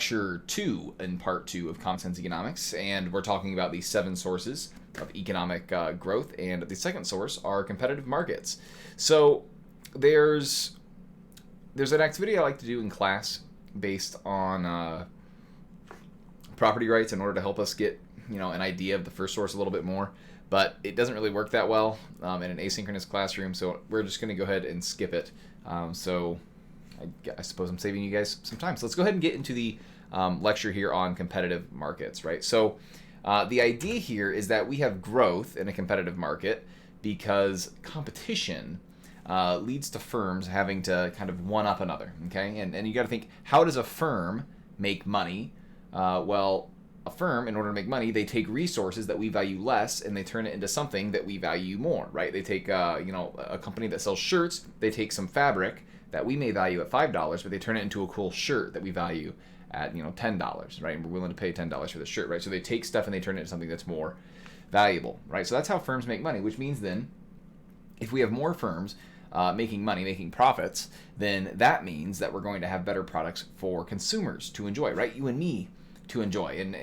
lecture 2 in part 2 of Common Sense Economics, and we're talking about the 7 sources of economic growth, and the second source are competitive markets. So there's an activity I like to do in class based on property rights in order to help us get an idea of the first source a little bit more, but it doesn't really work that well in an asynchronous classroom, so we're just going to go ahead and skip it. So I suppose I'm saving you guys some time. So let's go ahead and get into the lecture here on competitive markets, right? So the idea here is that we have growth in a competitive market because competition leads to firms having to kind of one-up another, okay? And you got to think, how does a firm make money? Well, a firm, in order to make money, they take resources that we value less and they turn it into something that we value more, right? They take, a company that sells shirts, they take some fabric that we may value at $5, but they turn it into a cool shirt that we value at, $10, right? And we're willing to pay $10 for the shirt, right? So they take stuff and they turn it into something that's more valuable, right? So that's how firms make money, which means then if we have more firms making money, making profits, then that means that we're going to have better products for consumers to enjoy, right? You and me to enjoy. And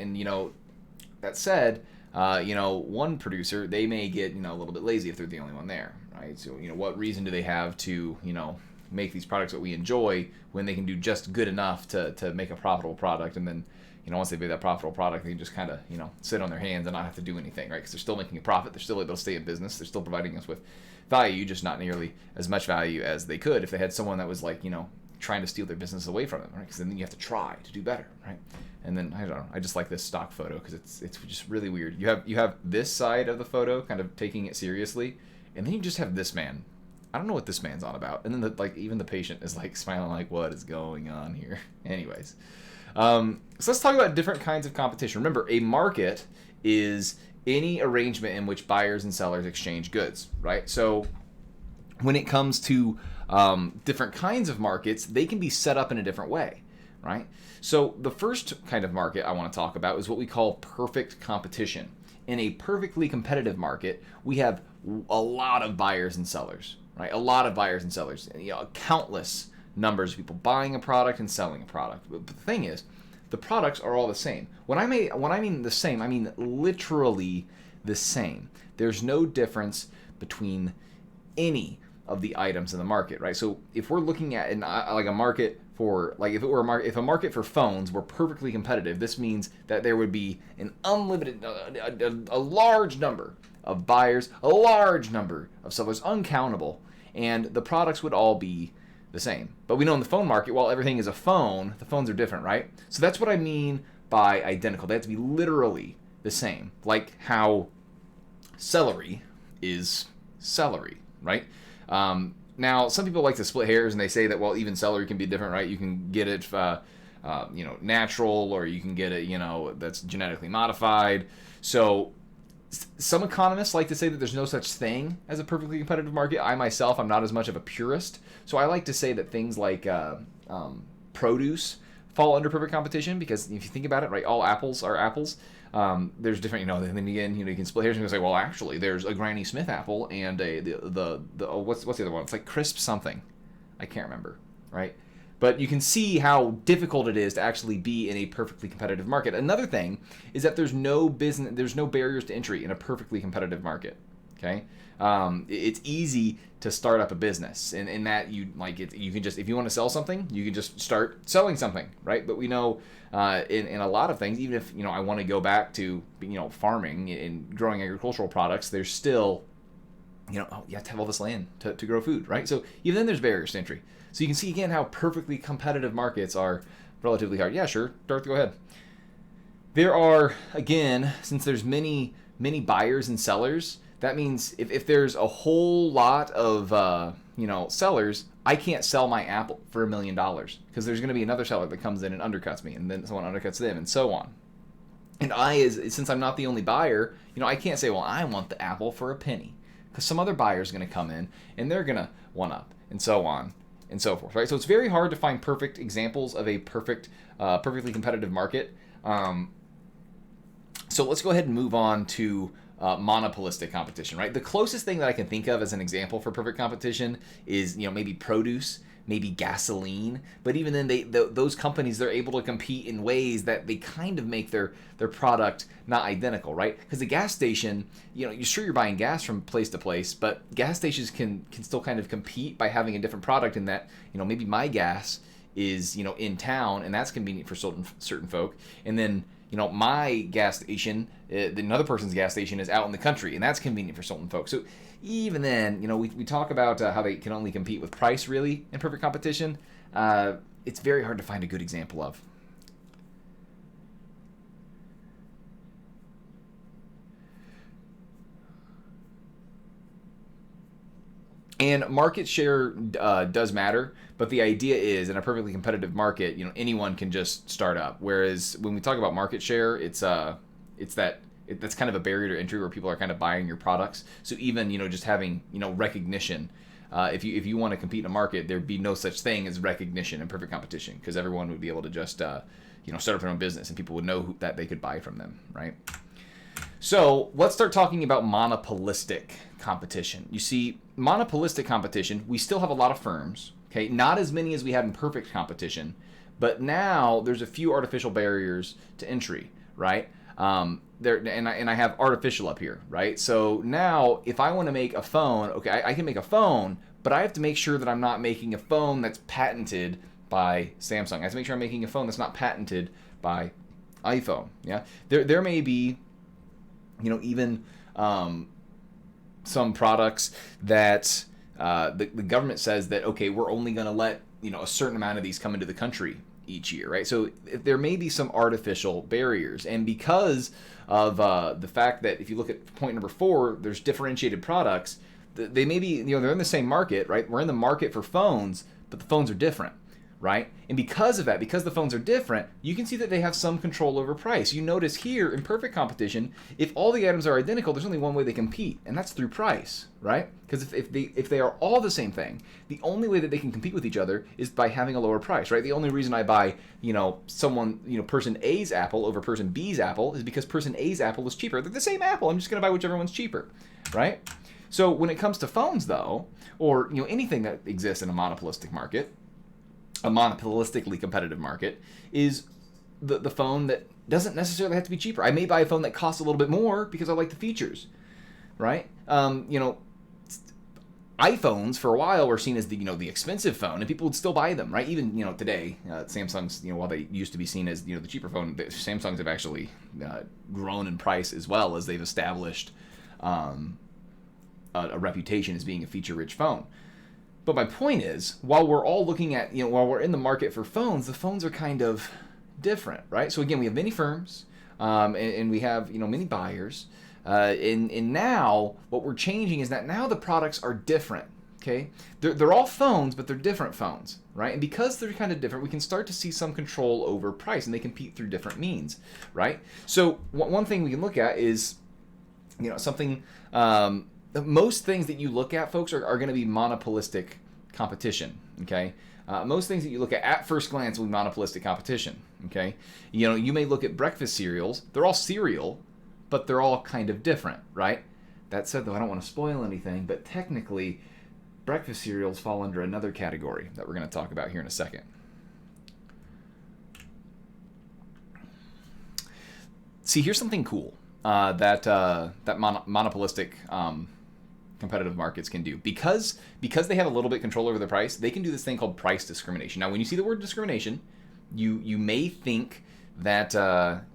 that said, one producer, they may get, a little bit lazy if they're the only one there, right? So, what reason do they have to, make these products that we enjoy when they can do just good enough to make a profitable product, and then once they make that profitable product, they can just kind of sit on their hands and not have to do anything, right? Because they're still making a profit, they're still able to stay in business, they're still providing us with value, just not nearly as much value as they could if they had someone that was like trying to steal their business away from them, right? Because then you have to try to do better, right? And then I don't know, I just like this stock photo because it's just really weird. You have this side of the photo kind of taking it seriously, and then you just have this man. I don't know what this man's on about. And then even the patient is like smiling like, what is going on here? Anyways, so let's talk about different kinds of competition. Remember, a market is any arrangement in which buyers and sellers exchange goods, right? So when it comes to different kinds of markets, they can be set up in a different way, right? So the first kind of market I want to talk about is what we call perfect competition. In a perfectly competitive market, we have a lot of buyers and sellers, right? A lot of buyers and sellers, countless numbers of people buying a product and selling a product. But the thing is, the products are all the same. When I mean the same, I mean literally the same. There's no difference between any of the items in the market, right? So if we're looking at a market for, if a market for phones were perfectly competitive, this means that there would be an unlimited, a large number of buyers, a large number of sellers, uncountable, and the products would all be the same. But we know in the phone market, while everything is a phone, the phones are different, right? So that's what I mean by identical. They have to be literally the same, like how celery is celery, right? Now, some people like to split hairs and they say that, well, even celery can be different, right? You can get it, natural, or you can get it, that's genetically modified. So some economists like to say that there's no such thing as a perfectly competitive market. I myself, I'm not as much of a purist. So I like to say that things like produce fall under perfect competition, because if you think about it, right, all apples are apples. There's different, and then again, you can split hairs and say, well, actually, there's a Granny Smith apple and what's the other one? It's like Crisp something. I can't remember, right? But you can see how difficult it is to actually be in a perfectly competitive market. Another thing is that there's no barriers to entry in a perfectly competitive market. Okay, it's easy to start up a business, and in that you can just, if you want to sell something, you can just start selling something, right? But we know in a lot of things, even if I want to go back to farming and growing agricultural products, there's still you have to have all this land to grow food, right? So even then there's barriers to entry. So you can see again how perfectly competitive markets are relatively hard. Yeah, sure, Darth, go ahead. There are, again, since there's many buyers and sellers, that means if there's a whole lot of sellers, I can't sell my apple for $1 million because there's going to be another seller that comes in and undercuts me, and then someone undercuts them, and so on. And since I'm not the only buyer, I can't say, well, I want the apple for a penny, because some other buyer is going to come in and they're going to one up, and so on and so forth, right? So it's very hard to find perfect examples of a perfectly competitive market. So let's go ahead and move on to monopolistic competition, right? The closest thing that I can think of as an example for perfect competition is, maybe produce. maybe gasoline. But even then, those companies, they're able to compete in ways that they kind of make their product not identical, right? Because the gas station, you're sure you're buying gas from place to place, but gas stations can still kind of compete by having a different product in that, maybe my gas is, in town, and that's convenient for certain folk. And then, my gas station, another person's gas station is out in the country, and that's convenient for certain folks. So even then, we talk about how they can only compete with price, really, in perfect competition. It's very hard to find a good example of. And market share does matter, but the idea is in a perfectly competitive market, anyone can just start up. Whereas when we talk about market share, that's kind of a barrier to entry where people are kind of buying your products. So even just having recognition, if you want to compete in a market, there'd be no such thing as recognition in perfect competition, because everyone would be able to just start up their own business, and people would know that they could buy from them, right? So let's start talking about monopolistic competition. You see, monopolistic competition, we still have a lot of firms, okay? Not as many as we had in perfect competition, but now there's a few artificial barriers to entry, right? I have artificial up here, right? So now if I want to make a phone, okay, I can make a phone, but I have to make sure that I'm not making a phone that's patented by Samsung. I have to make sure I'm making a phone that's not patented by iPhone, yeah? There may be even some products that the government says that, okay, we're only going to let, a certain amount of these come into the country each year, right? So there may be some artificial barriers. And because of the fact that if you look at point number 4, there's differentiated products, they may be, they're in the same market, right? We're in the market for phones, but the phones are different, right? And because of that, because the phones are different, you can see that they have some control over price. You notice here in perfect competition, if all the items are identical, there's only one way they compete, and that's through price, right? Because if they are all the same thing, the only way that they can compete with each other is by having a lower price, right? The only reason I buy, person A's Apple over person B's Apple is because person A's Apple is cheaper. They're the same Apple. I'm just going to buy whichever one's cheaper, right? So when it comes to phones, though, or anything that exists in a monopolistic market, a monopolistically competitive market, is the phone that doesn't necessarily have to be cheaper. I may buy a phone that costs a little bit more because I like the features, right? iPhones for a while were seen as the expensive phone, and people would still buy them, right? Even today, Samsung's while they used to be seen as the cheaper phone, Samsungs have actually grown in price as well as they've established a reputation as being a feature-rich phone. But my point is, while we're all looking at, while we're in the market for phones, the phones are kind of different, right? So again, we have many firms, and we have, many buyers. And now what we're changing is that now the products are different, okay? They're all phones, but they're different phones, right? And because they're kind of different, we can start to see some control over price, and they compete through different means, right? So one thing we can look at is, something... most things that you look at, folks, are going to be monopolistic competition, okay? Most things that you look at first glance will be monopolistic competition, okay? You may look at breakfast cereals. They're all cereal, but they're all kind of different, right? That said, though, I don't want to spoil anything, but technically, breakfast cereals fall under another category that we're going to talk about here in a second. See, here's something cool that monopolistic competitive markets can do. Because they have a little bit control over the price, they can do this thing called price discrimination. Now, when you see the word discrimination, you may think that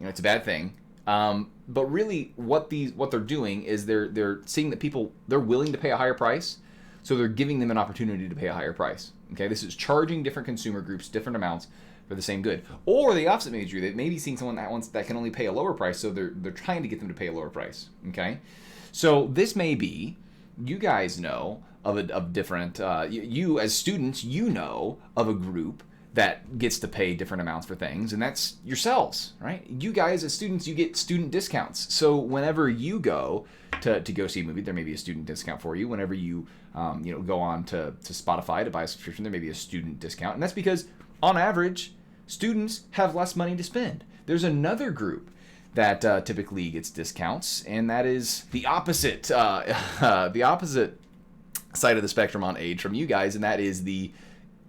it's a bad thing, but really what they're doing is they're seeing that people, they're willing to pay a higher price, so they're giving them an opportunity to pay a higher price. Okay, this is charging different consumer groups different amounts for the same good. Or the opposite may be true. They may be seeing someone that can only pay a lower price, so they're trying to get them to pay a lower price. Okay, so this may be, you guys know of different, you as students, know of a group that gets to pay different amounts for things, and that's yourselves, right? You guys as students, you get student discounts. So whenever you go to go see a movie, there may be a student discount for you. Whenever you go on to Spotify to buy a subscription, there may be a student discount, and that's because on average, students have less money to spend. There's another group that typically gets discounts, and that is the opposite, the opposite side of the spectrum on age from you guys, and that is the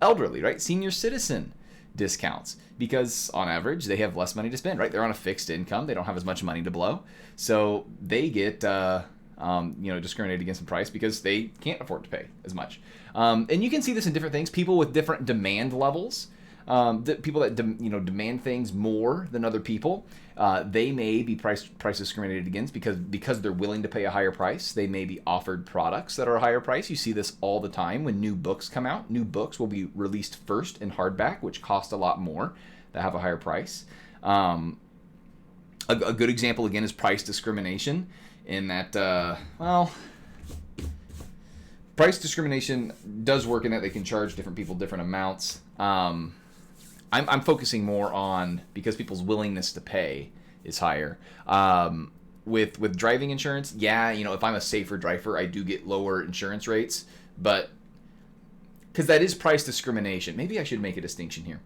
elderly, right? Senior citizen discounts, because on average they have less money to spend, right? They're on a fixed income, they don't have as much money to blow, so they get discriminated against in price because they can't afford to pay as much. And you can see this in different things. People with different demand levels, people that demand things more than other people, they may be price discriminated against because they're willing to pay a higher price. They may be offered products that are a higher price. You see this all the time when new books come out. New books will be released first in hardback, which cost a lot more, that have a higher price. A good example again is price discrimination, in that price discrimination does work in that they can charge different people different amounts. I'm focusing more on because people's willingness to pay is higher. With driving insurance, yeah, if I'm a safer driver, I do get lower insurance rates, but because that is price discrimination. Maybe I should make a distinction here.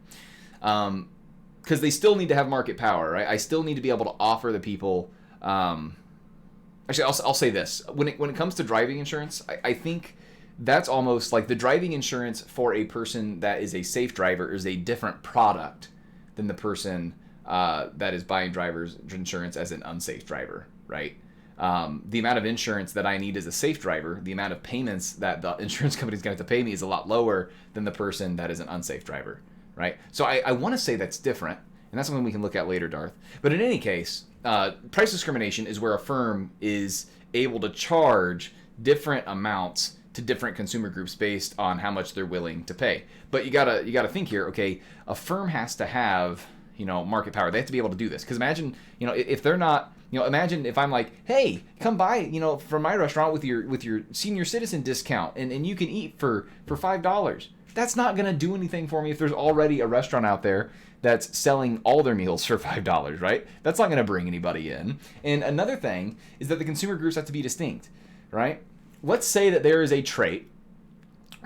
Because they still need to have market power, right? I still need to be able to offer the people. Actually, I'll say this: when it comes to driving insurance, I think that's almost like the driving insurance for a person that is a safe driver is a different product than the person that is buying driver's insurance as an unsafe driver, right? The amount of insurance that I need as a safe driver, the amount of payments that the insurance company is going to have to pay me is a lot lower than the person that is an unsafe driver, right? So I want to say that's different, and that's something we can look at later, Darth. But in any case, price discrimination is where a firm is able to charge different amounts to different consumer groups based on how much they're willing to pay. But you gotta think here, okay, a firm has to have, market power. They have to be able to do this. Because imagine, if they're not, imagine if I'm like, hey, come by, from my restaurant with your senior citizen discount and you can eat for $5. That's not gonna do anything for me if there's already a restaurant out there that's selling all their meals for $5, right? That's not gonna bring anybody in. And another thing is that the consumer groups have to be distinct, right? Let's say that there is a trait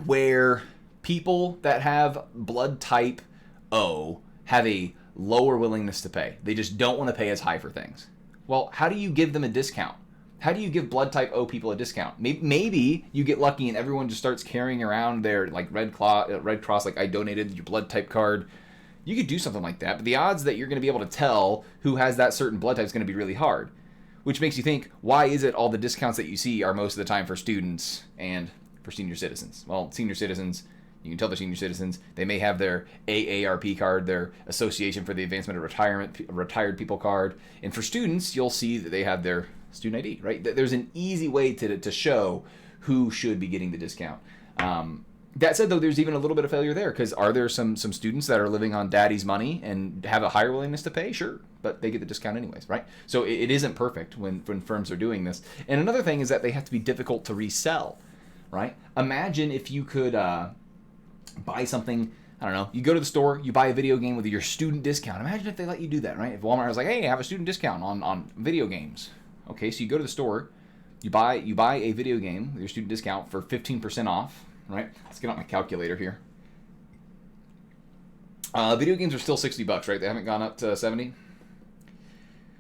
where people that have blood type O have a lower willingness to pay. They just don't want to pay as high for things. Well, how do you give them a discount? How do you give blood type O people a discount? Maybe you get lucky and everyone just starts carrying around their like Red Cross, like I donated your blood type card. You could do something like that, but the odds that you're going to be able to tell who has that certain blood type is going to be really hard. Which makes you think, why is it all the discounts that you see are most of the time for students and for senior citizens? Well, senior citizens, you can tell they're senior citizens. They may have their AARP card, their Association for the Advancement of Retired People card. And for students, you'll see that they have their student ID, right? There's an easy way to show who should be getting the discount. That said, though, there's even a little bit of failure there, because are there some students that are living on daddy's money and have a higher willingness to pay? Sure, but they get the discount anyways, right? So it isn't perfect when firms are doing this. And another thing is that they have to be difficult to resell, right? Imagine if you could buy something, I don't know, you go to the store, you buy a video game with your student discount. Imagine if they let you do that, right? If Walmart was like, hey, I have a student discount on video games. Okay, so you go to the store, you buy a video game with your student discount for 15% off. Right? Let's get out my calculator here. Video games are still $60, right? They haven't gone up to 70.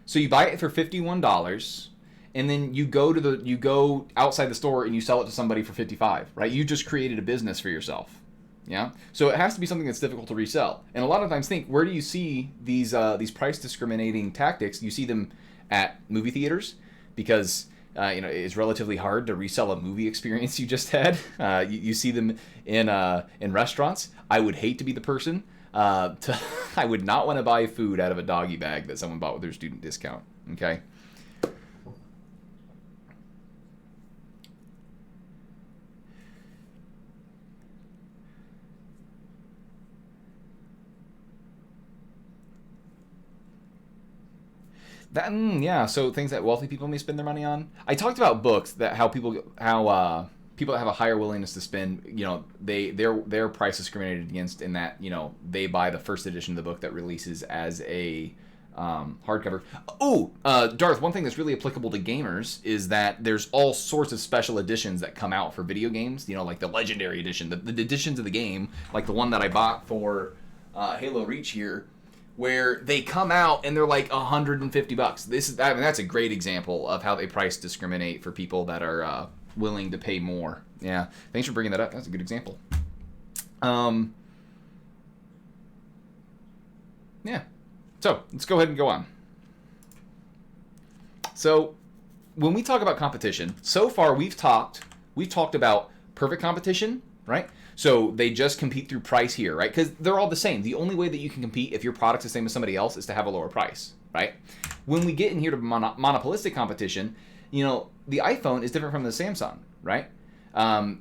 So you buy it for $51, and then you go outside the store and you sell it to somebody for $55, right? You just created a business for yourself. Yeah. So it has to be something that's difficult to resell. And a lot of times, where do you see these price discriminating tactics? You see them at movie theaters, because it's relatively hard to resell a movie experience you just had. You see them in restaurants. I would hate to be the person. I would not want to buy food out of a doggy bag that someone bought with their student discount. Okay. So things that wealthy people may spend their money on. I talked about books, that people that have a higher willingness to spend, their price discriminated against in that, they buy the first edition of the book that releases as a hardcover. Darth, one thing that's really applicable to gamers is that there's all sorts of special editions that come out for video games, like the Legendary Edition, the editions of the game, like the one that I bought for Halo Reach here, where they come out and they're like $150. That's a great example of how they price discriminate for people that are willing to pay more. Yeah, thanks for bringing that up. That's a good example. Um, yeah. So let's go ahead and go on. So when we talk about competition, so far we've talked about perfect competition, right? So they just compete through price here, right? Because they're all the same. The only way that you can compete if your product's the same as somebody else is to have a lower price, right? When we get in here to monopolistic competition, the iPhone is different from the Samsung, right?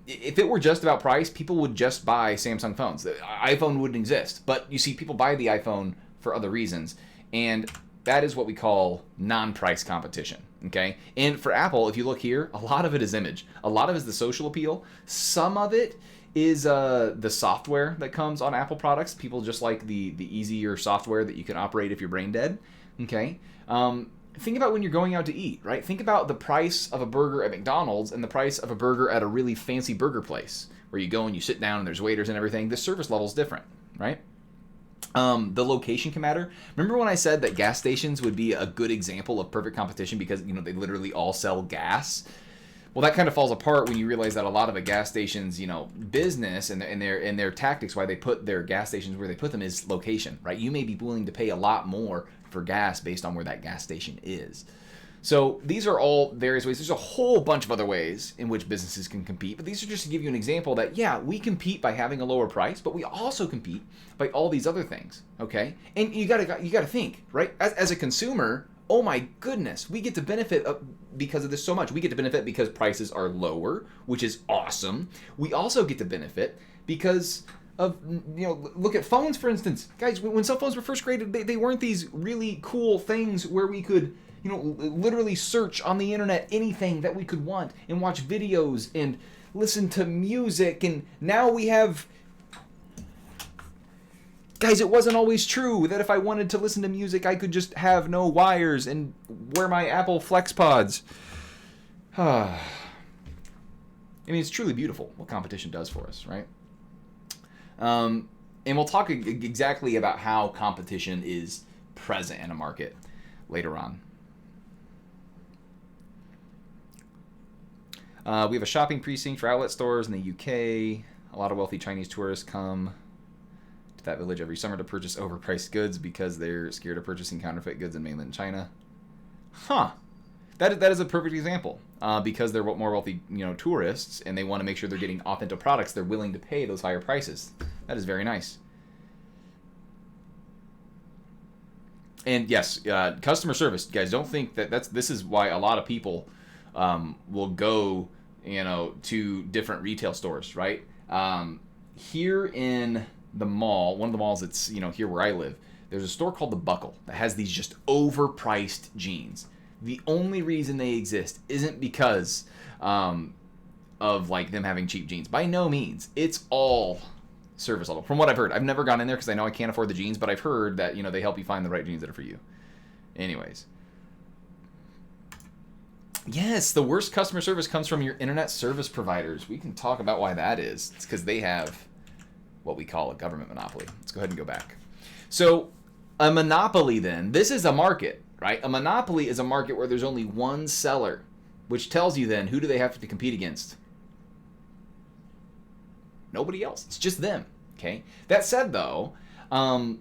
If it were just about price, people would just buy Samsung phones. The iPhone wouldn't exist. But you see, people buy the iPhone for other reasons, and that is what we call non-price competition. Okay, and for Apple, if you look here, a lot of it is image. A lot of it is the social appeal. Some of it is the software that comes on Apple products. People just like the easier software that you can operate if you're brain dead. Okay. Think about when you're going out to eat, right? Think about the price of a burger at McDonald's and the price of a burger at a really fancy burger place where you go and you sit down and there's waiters and everything. The service level is different, right? The location can matter. Remember when I said that gas stations would be a good example of perfect competition because they literally all sell gas? Well, that kind of falls apart when you realize that a lot of a gas station's business and their tactics, why they put their gas stations where they put them, is location, right? You may be willing to pay a lot more for gas based on where that gas station is. So these are all various ways. There's a whole bunch of other ways in which businesses can compete, but these are just to give you an example that, yeah, we compete by having a lower price, but we also compete by all these other things, okay? And you gotta think, right? As a consumer, oh my goodness, we get to benefit because of this so much. We get to benefit because prices are lower, which is awesome. We also get to benefit because of, look at phones, for instance. Guys, when cell phones were first created, they weren't these really cool things where we could literally search on the internet anything that we could want and watch videos and listen to music. And now we have... Guys, it wasn't always true that if I wanted to listen to music, I could just have no wires and wear my Apple FlexPods. I mean, it's truly beautiful what competition does for us, right? And we'll talk exactly about how competition is present in a market later on. We have a shopping precinct for outlet stores in the UK. A lot of wealthy Chinese tourists come to that village every summer to purchase overpriced goods because they're scared of purchasing counterfeit goods in mainland China. Huh. That is a perfect example. Because they're more wealthy, tourists, and they want to make sure they're getting authentic products, they're willing to pay those higher prices. That is very nice. And yes, customer service, guys. Don't think that this is why a lot of people will go, to different retail stores, right? Here in the mall, one of the malls that's here where I live, there's a store called The Buckle that has these just overpriced jeans. The only reason they exist isn't because of like them having cheap jeans. By no means. It's all service level. From what I've heard, I've never gone in there because I know I can't afford the jeans, but I've heard that they help you find the right jeans that are for you. Anyways. Yes, the worst customer service comes from your internet service providers. We can talk about why that is. It's because they have what we call a government monopoly. Let's go ahead and go back. So a monopoly then, this is a market. Right? A monopoly is a market where there's only one seller, which tells you then who do they have to compete against? Nobody else. It's just them. Okay. That said, though, the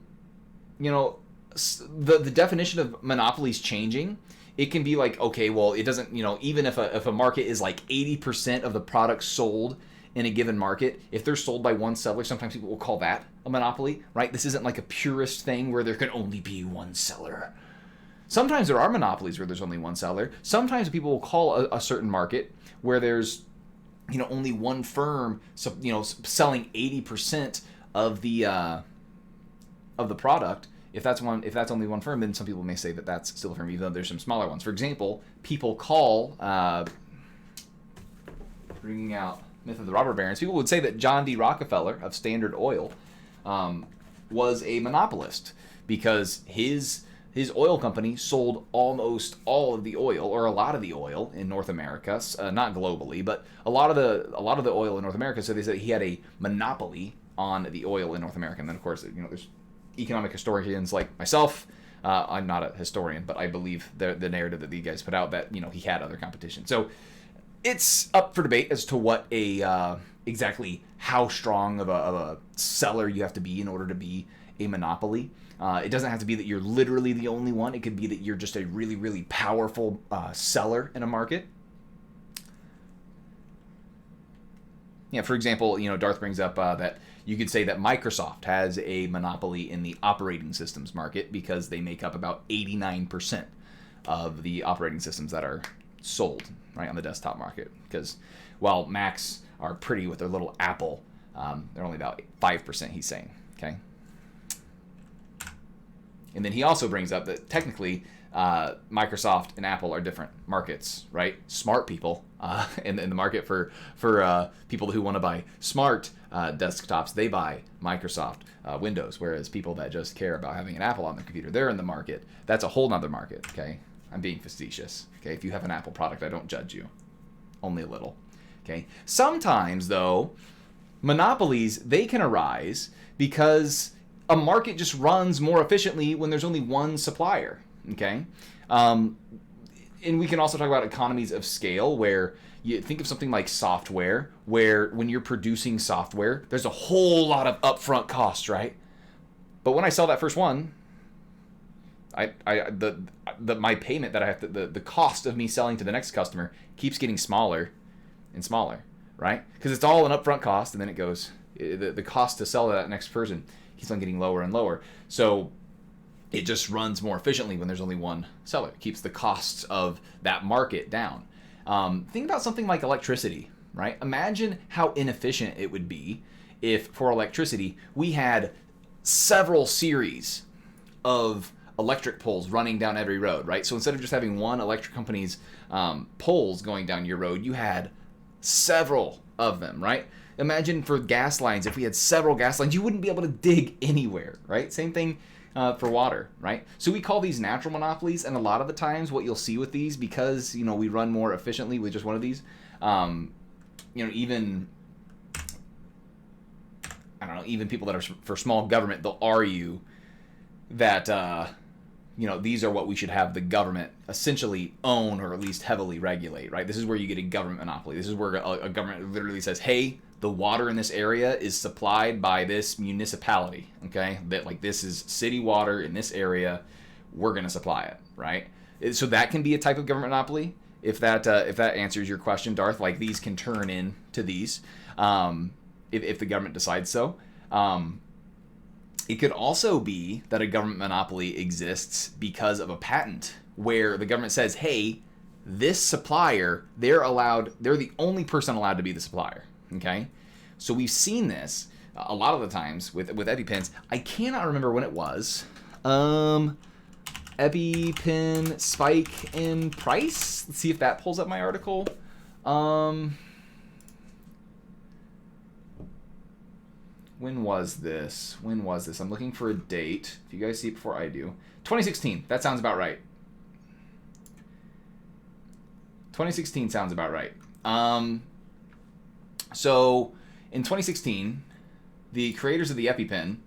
definition of monopoly is changing. It can be like, okay, well, it doesn't, even if a market is like 80% of the products sold in a given market, if they're sold by one seller, sometimes people will call that a monopoly, right? This isn't like a purist thing where there can only be one seller. Sometimes there are monopolies where there's only one seller. Sometimes people will call a certain market where there's, only one firm, selling 80% of the product. If that's only one firm, then some people may say that that's still a firm, even though there's some smaller ones. For example, people call bringing out myth of the robber barons. People would say that John D. Rockefeller of Standard Oil was a monopolist because his oil company sold almost all of the oil, or a lot of the oil in North America, not globally, but a lot of the oil in North America. So they said he had a monopoly on the oil in North America. And then, of course, there's economic historians like myself. I'm not a historian, but I believe the narrative that you guys put out that he had other competition. So It's up for debate as to what a exactly how strong of a seller you have to be in order to be a monopoly. It doesn't have to be that you're literally the only one. It could be that you're just a really, really powerful seller in a market. Yeah, for example, Darth brings up that you could say that Microsoft has a monopoly in the operating systems market because they make up about 89% of the operating systems that are sold right on the desktop market. Because while Macs are pretty with their little Apple, they're only about 5%, he's saying. Okay. And then he also brings up that technically Microsoft and Apple are different markets, right? Smart people in the market for people who want to buy smart desktops, they buy Microsoft Windows, whereas people that just care about having an Apple on their computer, they're in the market. That's a whole nother market, okay? I'm being facetious, okay? If you have an Apple product, I don't judge you. Only a little, okay? Sometimes, though, monopolies, they can arise because a market just runs more efficiently when there's only one supplier, okay? And we can also talk about economies of scale, where you think of something like software, where when you're producing software, there's a whole lot of upfront costs, right? But when I sell that first one, my payment that I have to, the cost of me selling to the next customer keeps getting smaller and smaller, right? Because it's all an upfront cost, and then it goes, the cost to sell to that next person keeps on getting lower and lower. So it just runs more efficiently when there's only one seller. It keeps the costs of that market down. Think about something like electricity, right? Imagine how inefficient it would be if, for electricity, we had several series of electric poles running down every road, right? So instead of just having one electric company's poles going down your road, you had several of them, right? Imagine for gas lines, if we had several gas lines, you wouldn't be able to dig anywhere, right? Same thing for water, right? So we call these natural monopolies, and a lot of the times what you'll see with these, because, we run more efficiently with just one of these, even, I don't know, even people that are for small government, they'll argue that, these are what we should have the government essentially own or at least heavily regulate, right? This is where you get a government monopoly. This is where a government literally says, hey, the water in this area is supplied by this municipality, okay? That, like, this is city water in this area, we're going to supply it, right? So that can be a type of government monopoly. If that answers your question, Darth, like, these can turn into these if the government decides so. It could also be that a government monopoly exists because of a patent where the government says, hey, this supplier, they're the only person allowed to be the supplier, okay? So we've seen this a lot of the times with EpiPens. I cannot remember when it was. EpiPen spike in price. Let's see if that pulls up my article. When was this? I'm looking for a date. If you guys see it before I do. 2016. That sounds about right. 2016 sounds about right. So in 2016, the creators of the EpiPen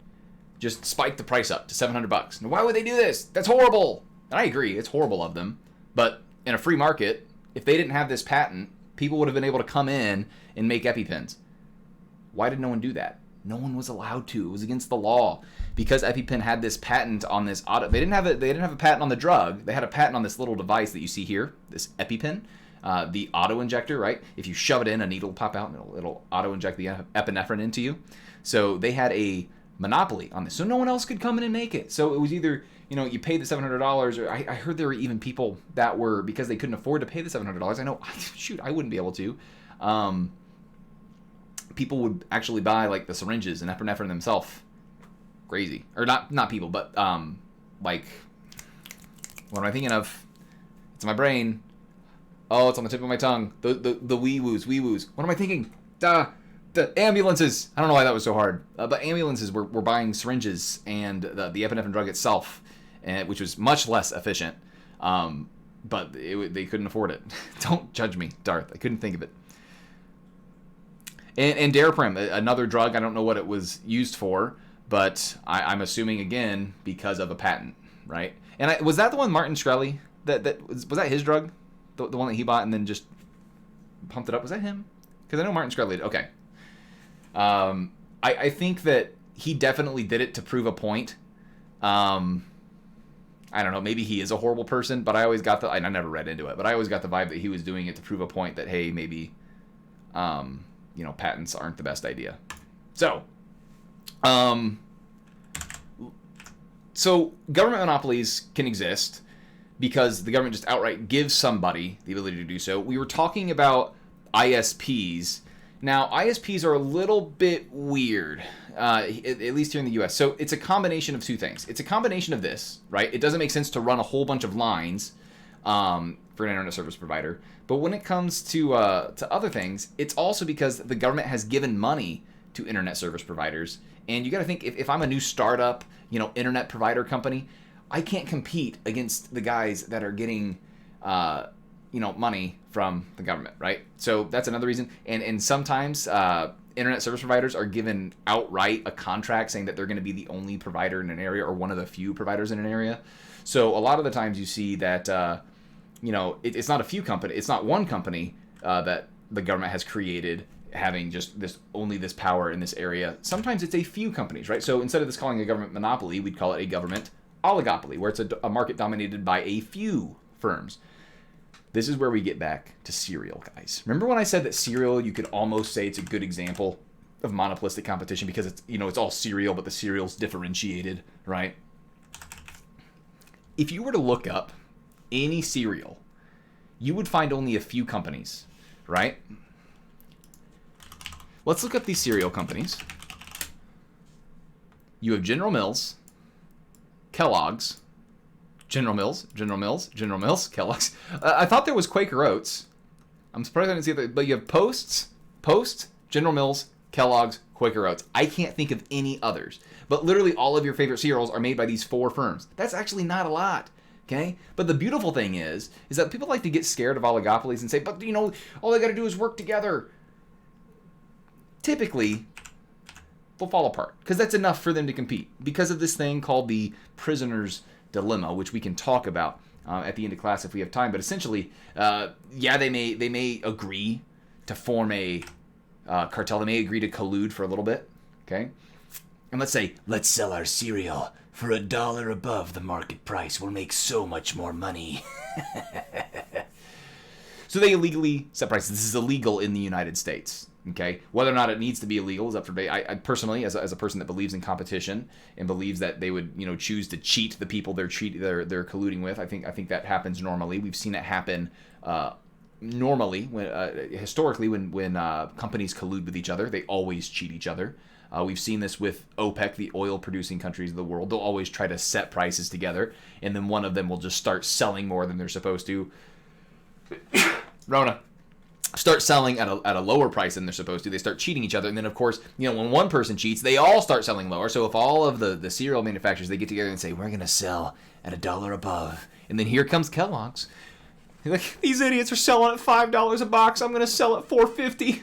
just spiked the price up to $700. Now, why would they do this? That's horrible. And I agree, it's horrible of them. But in a free market, if they didn't have this patent, people would have been able to come in and make EpiPens. Why did no one do that? No one was allowed to. It was against the law because EpiPen had this patent on this auto. They didn't have a patent on the drug. They had a patent on this little device that you see here, this EpiPen, the auto injector. Right? If you shove it in, a needle will pop out and it'll auto inject the epinephrine into you. So they had a monopoly on this. So no one else could come in and make it. So it was either you paid the $700, or I heard there were even people that were, because they couldn't afford to pay the $700. I know, shoot, I wouldn't be able to. People would actually buy like the syringes and epinephrine themselves. Crazy. Or not people, but like, what am I thinking of? It's in my brain. Oh, it's on the tip of my tongue. The wee-woos. What am I thinking? The ambulances. I don't know why that was so hard. But ambulances were buying syringes and the epinephrine drug itself, which was much less efficient. But they couldn't afford it. Don't judge me, Darth. I couldn't think of it. And Daraprim, another drug, I don't know what it was used for, but I'm assuming, again, because of a patent, right? And was that the one Martin Shkreli, was that his drug? The one that he bought and then just pumped it up. Was that him? Because I know Martin Shkreli did. Okay. I think that he definitely did it to prove a point. I don't know, maybe he is a horrible person, but I always got the, and I never read into it, but I always got the vibe that he was doing it to prove a point that, hey, maybe, patents aren't the best idea. So government monopolies can exist because the government just outright gives somebody the ability to do so. We were talking about ISPs. Now, ISPs are a little bit weird, at least here in the U.S. So it's a combination of two things. It's a combination of this, right? It doesn't make sense to run a whole bunch of lines for an internet service provider. But when it comes to other things, it's also because the government has given money to internet service providers. And you got to think, if I'm a new startup, internet provider company, I can't compete against the guys that are getting money from the government, right? So that's another reason. And sometimes internet service providers are given outright a contract saying that they're going to be the only provider in an area or one of the few providers in an area. So a lot of the times you see that, it's not a few company, it's not one company that the government has created having just this power in this area. Sometimes it's a few companies, right? So instead of this calling a government monopoly, we'd call it a government oligopoly, where it's a market dominated by a few firms. This is where we get back to cereal, guys. Remember when I said that cereal, you could almost say it's a good example of monopolistic competition because it's all cereal, but the cereal's differentiated, right? If you were to look up any cereal, you would find only a few companies, right? Let's look up these cereal companies. You have General Mills, Kellogg's, General Mills, Kellogg's. I thought there was Quaker Oats. I'm surprised I didn't see that. But you have Post, General Mills, Kellogg's, Quaker Oats. I can't think of any others. But literally all of your favorite cereals are made by these 4 firms. That's actually not a lot, okay? But the beautiful thing is that people like to get scared of oligopolies and say, but, all they got to do is work together. Typically, they'll fall apart because that's enough for them to compete because of this thing called the prisoner's dilemma, which we can talk about at the end of class if we have time. But essentially, they may agree to form a cartel. They may agree to collude for a little bit, okay? And let's say, let's sell our cereal for $1 above the market price. We'll make so much more money. So they illegally set prices. This is illegal in the United States. Okay, whether or not it needs to be illegal is up for debate. I personally, as a person that believes in competition and believes that they would, choose to cheat the people they're colluding with, I think that happens normally. We've seen it happen normally when historically when companies collude with each other, they always cheat each other. We've seen this with OPEC, the oil-producing countries of the world. They'll always try to set prices together, and then one of them will just start selling more than they're supposed to. Rona. Start selling at a lower price than they're supposed to. They start cheating each other. And then, of course, when one person cheats, they all start selling lower. So if all of the cereal manufacturers, they get together and say, we're going to sell at $1 above. And then here comes Kellogg's. They're like, these idiots are selling at $5 a box. I'm going to sell at $4.50.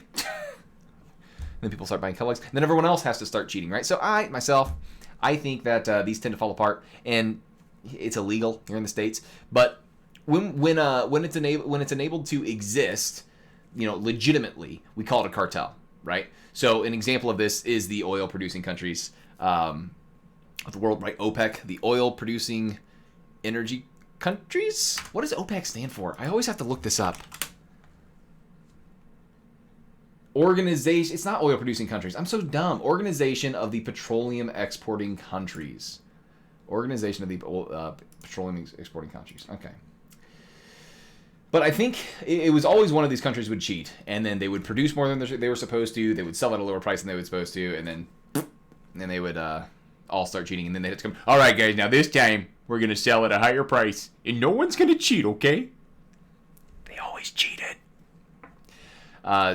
Then people start buying Kellogg's. And then everyone else has to start cheating, right? So I think that these tend to fall apart. And it's illegal here in the States. But when it's enabled to exist, legitimately, we call it a cartel, right? So an example of this is the oil-producing countries of the world, right? OPEC, the oil-producing energy countries? What does OPEC stand for? I always have to look this up. Organization. It's not oil-producing countries. I'm so dumb. Organization of the Petroleum Exporting Countries. Organization of the Petroleum Exporting Countries. Okay. But I think it was always one of these countries would cheat, and then they would produce more than they were supposed to. They would sell at a lower price than they were supposed to, and then they would all start cheating. And then they'd have to come, all right, guys, now this time we're going to sell at a higher price, and no one's going to cheat, okay? They always cheated.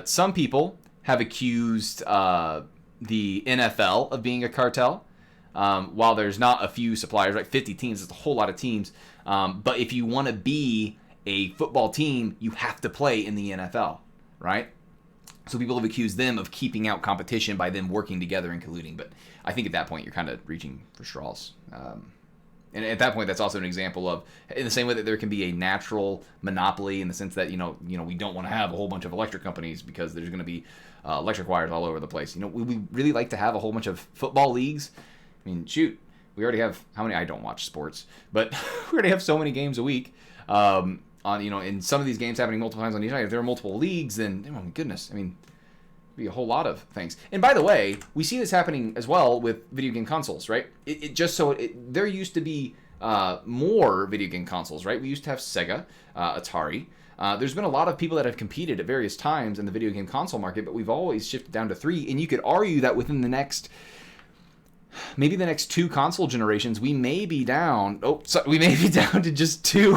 Some people have accused the NFL of being a cartel. While there's not a few suppliers, right? 50 teams, it's a whole lot of teams. But if you want to be a football team, you have to play in the NFL, right? So people have accused them of keeping out competition by them working together and colluding. But I think at that point, you're kind of reaching for straws. And at that point, that's also an example of, in the same way that there can be a natural monopoly in the sense that we don't want to have a whole bunch of electric companies because there's going to be electric wires all over the place. We really like to have a whole bunch of football leagues. I mean, shoot, we already have how many? I don't watch sports, but we already have so many games a week. In some of these games happening multiple times on each night. If there are multiple leagues, then oh my goodness, I mean, be a whole lot of things. And by the way, we see this happening as well with video game consoles, right? There used to be more video game consoles, right? We used to have Sega, Atari. There's been a lot of people that have competed at various times in the video game console market, but we've always shifted down to 3. And you could argue that within the next 2 console generations, we may be down. We may be down to just 2.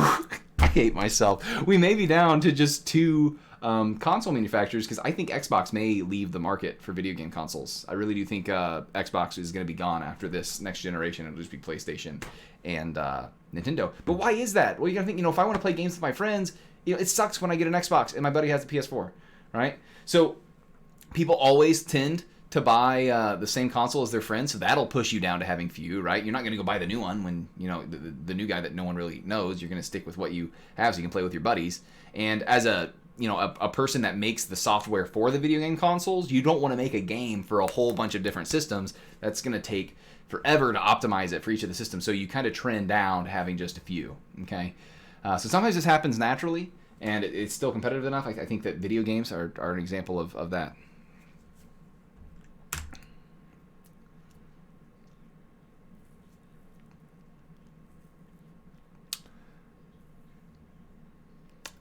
I hate myself. We may be down to just 2 console manufacturers, because I think Xbox may leave the market for video game consoles. I really do think Xbox is going to be gone after this next generation. It'll just be PlayStation and Nintendo. But why is that? Well, you got to think, if I want to play games with my friends, it sucks when I get an Xbox and my buddy has a PS4, right? So people always tend to buy the same console as their friends, so that'll push you down to having few, right? You're not going to go buy the new one when, the new guy that no one really knows. You're going to stick with what you have so you can play with your buddies. And as a person that makes the software for the video game consoles, you don't want to make a game for a whole bunch of different systems. That's going to take forever to optimize it for each of the systems. So you kind of trend down to having just a few, okay? So sometimes this happens naturally, and it's still competitive enough. I think that video games are an example of that.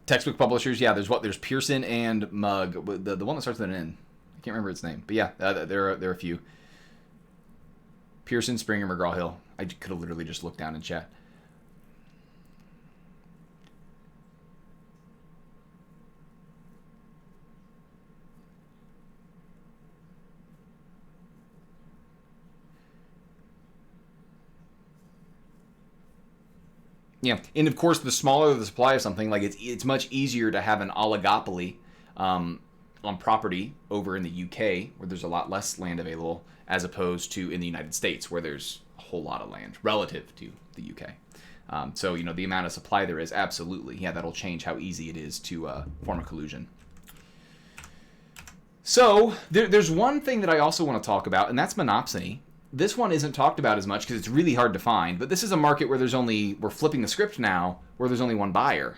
Textbook publishers, yeah. There's Pearson and Mug, the one that starts with an N. I can't remember its name, but yeah, there are a few. Pearson, Springer, McGraw-Hill. I could have literally just looked down in chat. Yeah, and of course, the smaller the supply of something, like it's much easier to have an oligopoly on property over in the UK, where there's a lot less land available, as opposed to in the United States, where there's a whole lot of land relative to the UK. So the amount of supply there is, absolutely, yeah, that'll change how easy it is to form a collusion. So there's one thing that I also want to talk about, and that's monopsony. This one isn't talked about as much because it's really hard to find, but this is a market where we're flipping the script now, where there's only one buyer,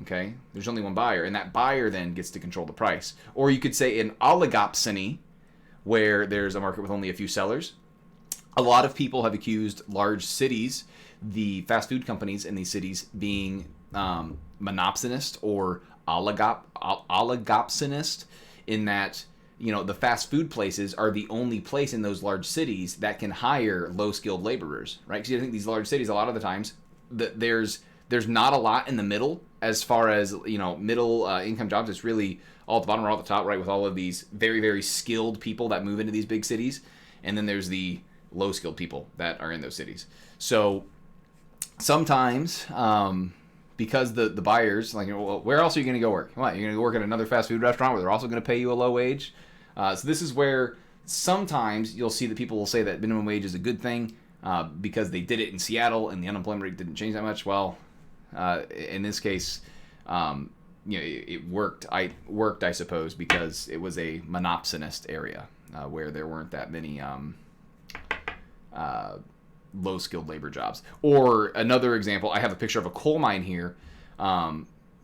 okay? There's only one buyer, and that buyer then gets to control the price. Or you could say an oligopsony, where there's a market with only a few sellers. A lot of people have accused large cities, the fast food companies in these cities, being monopsonist or oligopsonist, in that the fast food places are the only place in those large cities that can hire low-skilled laborers, right? Because I think these large cities, a lot of the times, there's not a lot in the middle as far as middle income jobs. It's really all at the bottom or all at the top, right? With all of these very, very skilled people that move into these big cities, and then there's the low-skilled people that are in those cities. So sometimes, because the buyers, well, where else are you going to go work? What, you're going to go work at another fast food restaurant where they're also going to pay you a low wage? So this is where sometimes you'll see that people will say that minimum wage is a good thing because they did it in Seattle and the unemployment rate didn't change that much. Well, in this case, it worked. I suppose, because it was a monopsonist area where there weren't that many low-skilled labor jobs. Or another example, I have a picture of a coal mine here,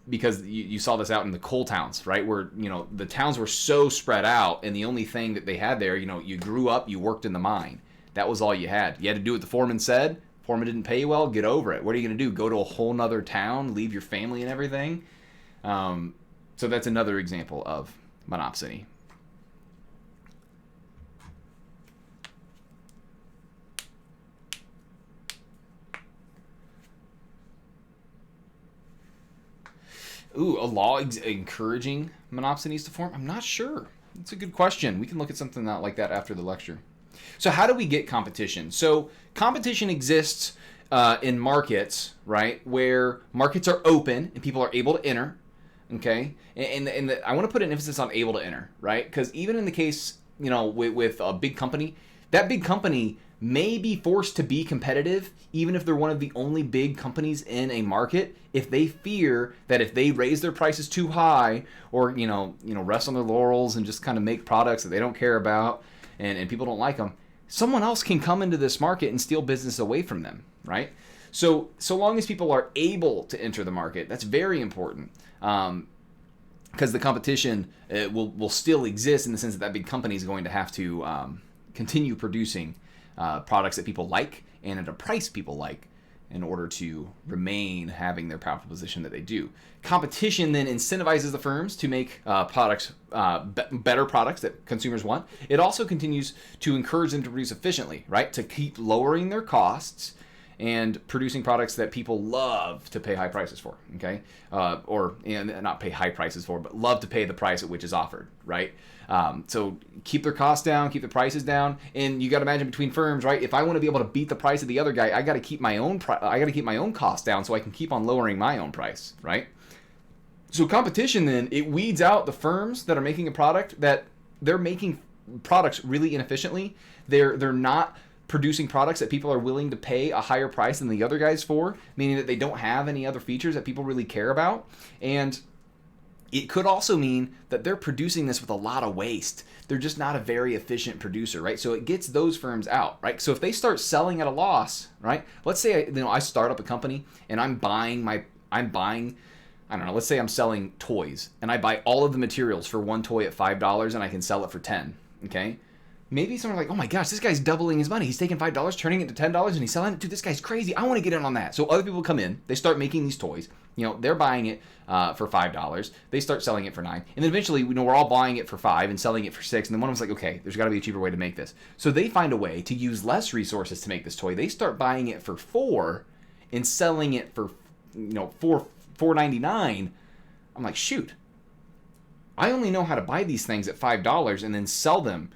because you saw this out in the coal towns, right? Where, the towns were so spread out, and the only thing that they had there, you grew up, you worked in the mine. That was all you had. You had to do what the foreman said. Foreman didn't pay you well, get over it. What are you going to do? Go to a whole nother town, leave your family and everything? So that's another example of monopsony. Ooh, a law encouraging monopsonies to form? I'm not sure. That's a good question. We can look at something like that after the lecture. So how do we get competition? So competition exists in markets, right, where markets are open and people are able to enter, okay? And I want to put an emphasis on able to enter, right? Because even in the case, with a big company, that big company may be forced to be competitive, even if they're one of the only big companies in a market, if they fear that if they raise their prices too high, or rest on their laurels and just kind of make products that they don't care about and people don't like them, someone else can come into this market and steal business away from them, right? So long as people are able to enter the market, that's very important. Because the competition will still exist in the sense that big company is going to have to continue producing products that people like and at a price people like in order to remain having their powerful position that they do. Competition then incentivizes the firms to make products, better products that consumers want. It also continues to encourage them to produce efficiently, right? To keep lowering their costs and producing products that people love to pay high prices for, okay? Or not pay high prices for, but love to pay the price at which is offered, right? So keep their costs down, keep the prices down, and you got to imagine between firms, right? If I want to be able to beat the price of the other guy, I got to keep my own costs down so I can keep on lowering my own price, right? So competition then, it weeds out the firms that are making a product that they're making products really inefficiently. They're not producing products that people are willing to pay a higher price than the other guys for, meaning that they don't have any other features that people really care about. And it could also mean that they're producing this with a lot of waste. They're just not a very efficient producer, right? So it gets those firms out, right? So if they start selling at a loss, right? Let's say I start up a company and I'm buying, I don't know, let's say I'm selling toys and I buy all of the materials for one toy at $5 and I can sell it for $10, okay? Maybe someone's like, oh my gosh, this guy's doubling his money. He's taking $5, turning it to $10, and he's selling it. Dude, this guy's crazy. I want to get in on that. So other people come in. They start making these toys. They're buying it for $5. They start selling it for $9. And then eventually, we're all buying it for $5 and selling it for $6. And then one of them's like, okay, there's got to be a cheaper way to make this. So they find a way to use less resources to make this toy. They start buying it for $4 and selling it for, $4.99. I'm like, shoot. I only know how to buy these things at $5 and then sell them.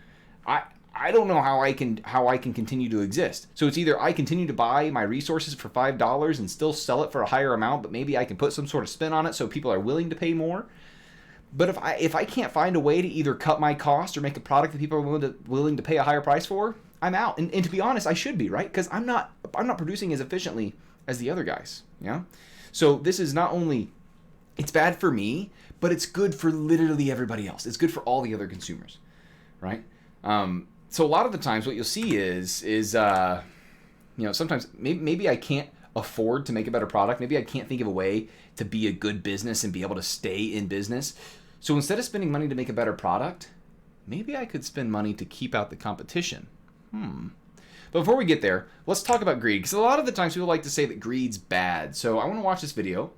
I don't know how I can continue to exist. So it's either I continue to buy my resources for $5 and still sell it for a higher amount, but maybe I can put some sort of spin on it so people are willing to pay more. But if I can't find a way to either cut my cost or make a product that people are willing to pay a higher price for, I'm out. And to be honest, I should be, right? Because I'm not producing as efficiently as the other guys. Yeah. So this is not only, it's bad for me, but it's good for literally everybody else. It's good for all the other consumers, right? So a lot of the times what you'll see is sometimes maybe I can't afford to make a better product. Maybe I can't think of a way to be a good business and be able to stay in business. So instead of spending money to make a better product, maybe I could spend money to keep out the competition. But before we get there, let's talk about greed. Because a lot of the times people like to say that greed's bad. So I want to watch this video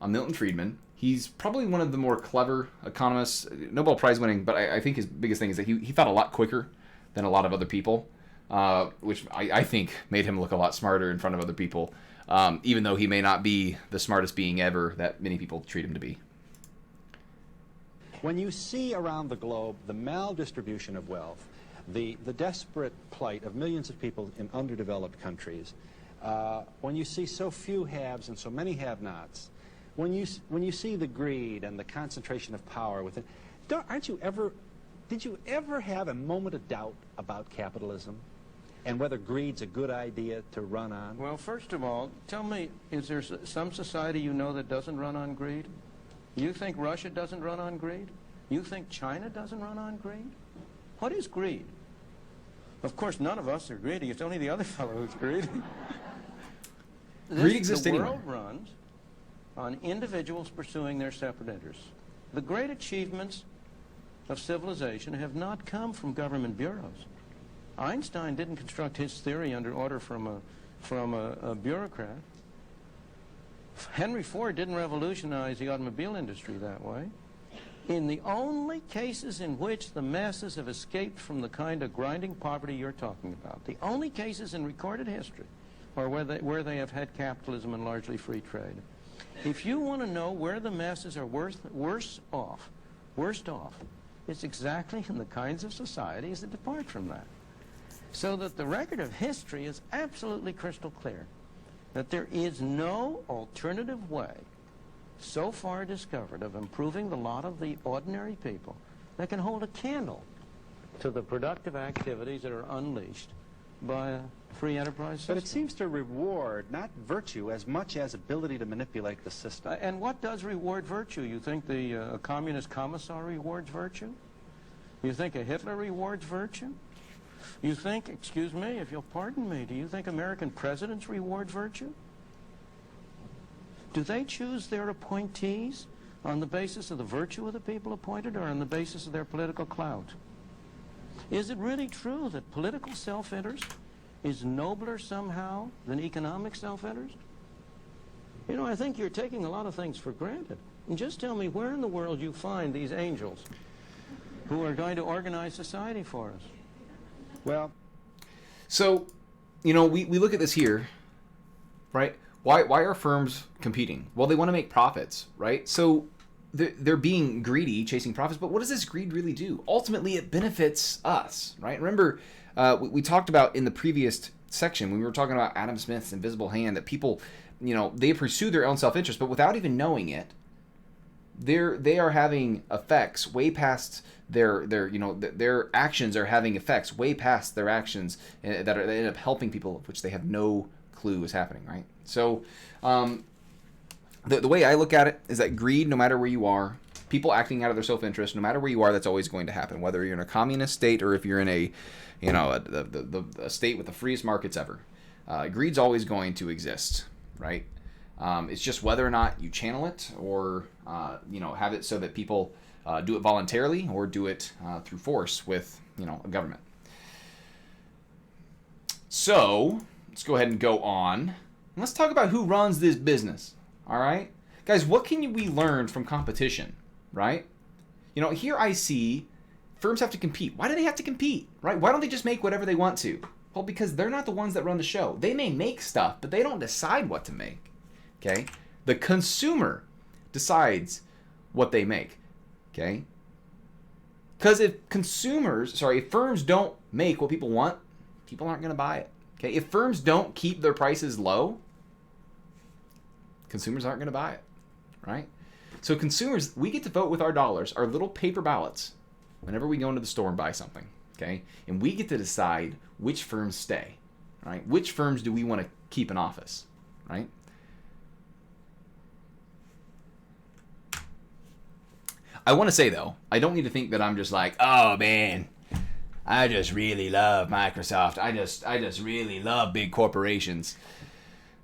on Milton Friedman. He's probably one of the more clever economists, Nobel Prize winning, but I think his biggest thing is that he thought a lot quicker than a lot of other people, which I think made him look a lot smarter in front of other people, even though he may not be the smartest being ever that many people treat him to be. When you see around the globe the maldistribution of wealth, the desperate plight of millions of people in underdeveloped countries, when you see so few haves and so many have-nots, when you see the greed and the concentration of power within, did you ever have a moment of doubt about capitalism and whether greed's a good idea to run on? Well, first of all, tell me, is there some society you know that doesn't run on greed? You think Russia doesn't run on greed? You think China doesn't run on greed? What is greed? Of course, none of us are greedy. It's only the other fellow who's greedy. Greed exists anyway. anywhere. The world runs on individuals pursuing their separate interests. The great achievements of civilization have not come from government bureaus. Einstein didn't construct his theory under order from a bureaucrat. Henry Ford didn't revolutionize the automobile industry that way. In the only cases in which the masses have escaped from the kind of grinding poverty you're talking about, the only cases in recorded history are where they have had capitalism and largely free trade. If you want to know where the masses are worst off, it's exactly in the kinds of societies that depart from that. So that the record of history is absolutely crystal clear that there is no alternative way so far discovered of improving the lot of the ordinary people that can hold a candle to the productive activities that are unleashed by a free enterprise system. But it seems to reward not virtue as much as ability to manipulate the system. And what does reward virtue? You think a communist commissar rewards virtue? You think a Hitler rewards virtue? You think, excuse me, if you'll pardon me, do you think American presidents reward virtue? Do they choose their appointees on the basis of the virtue of the people appointed or on the basis of their political clout? Is it really true that political self-interest is nobler somehow than economic self-interest? You know, I think you're taking a lot of things for granted. And just tell me where in the world you find these angels who are going to organize society for us. Well, So, you know, we look at this here, right? Why are firms competing? Well, they want to make profits, right? So they're being greedy, chasing profits, but what does this greed really do? Ultimately, it benefits us, right? Remember, we talked about in the previous section when we were talking about Adam Smith's invisible hand that people, you know, they pursue their own self-interest, but without even knowing it, they are having effects way past their actions are having effects way past their actions that end up helping people, of which they have no clue is happening, right? So the way I look at it is that greed, no matter where you are, people acting out of their self-interest, no matter where you are, that's always going to happen, whether you're in a communist state or if you're in a, you know, a state with the freest markets ever. Greed's always going to exist, right? It's just whether or not you channel it or, you know, have it so that people do it voluntarily or do it through force with, you know, a government. So let's go ahead and go on. And let's talk about who runs this business. All right, guys, what can we learn from competition, right? You know, here I see firms have to compete. Why do they have to compete, right? Why don't they just make whatever they want to? Well, because they're not the ones that run the show. They may make stuff, but they don't decide what to make. Okay, the consumer decides what they make. Okay, because if firms don't make what people want, people aren't going to buy it. Okay, if firms don't keep their prices low, consumers aren't going to buy it, right? So consumers, we get to vote with our dollars, our little paper ballots, whenever we go into the store and buy something. Okay, and we get to decide which firms stay, right? Which firms do we want to keep in office, right? I want to say, though, I don't need to think that I'm just like, oh, man, I just really love Microsoft. I just really love big corporations.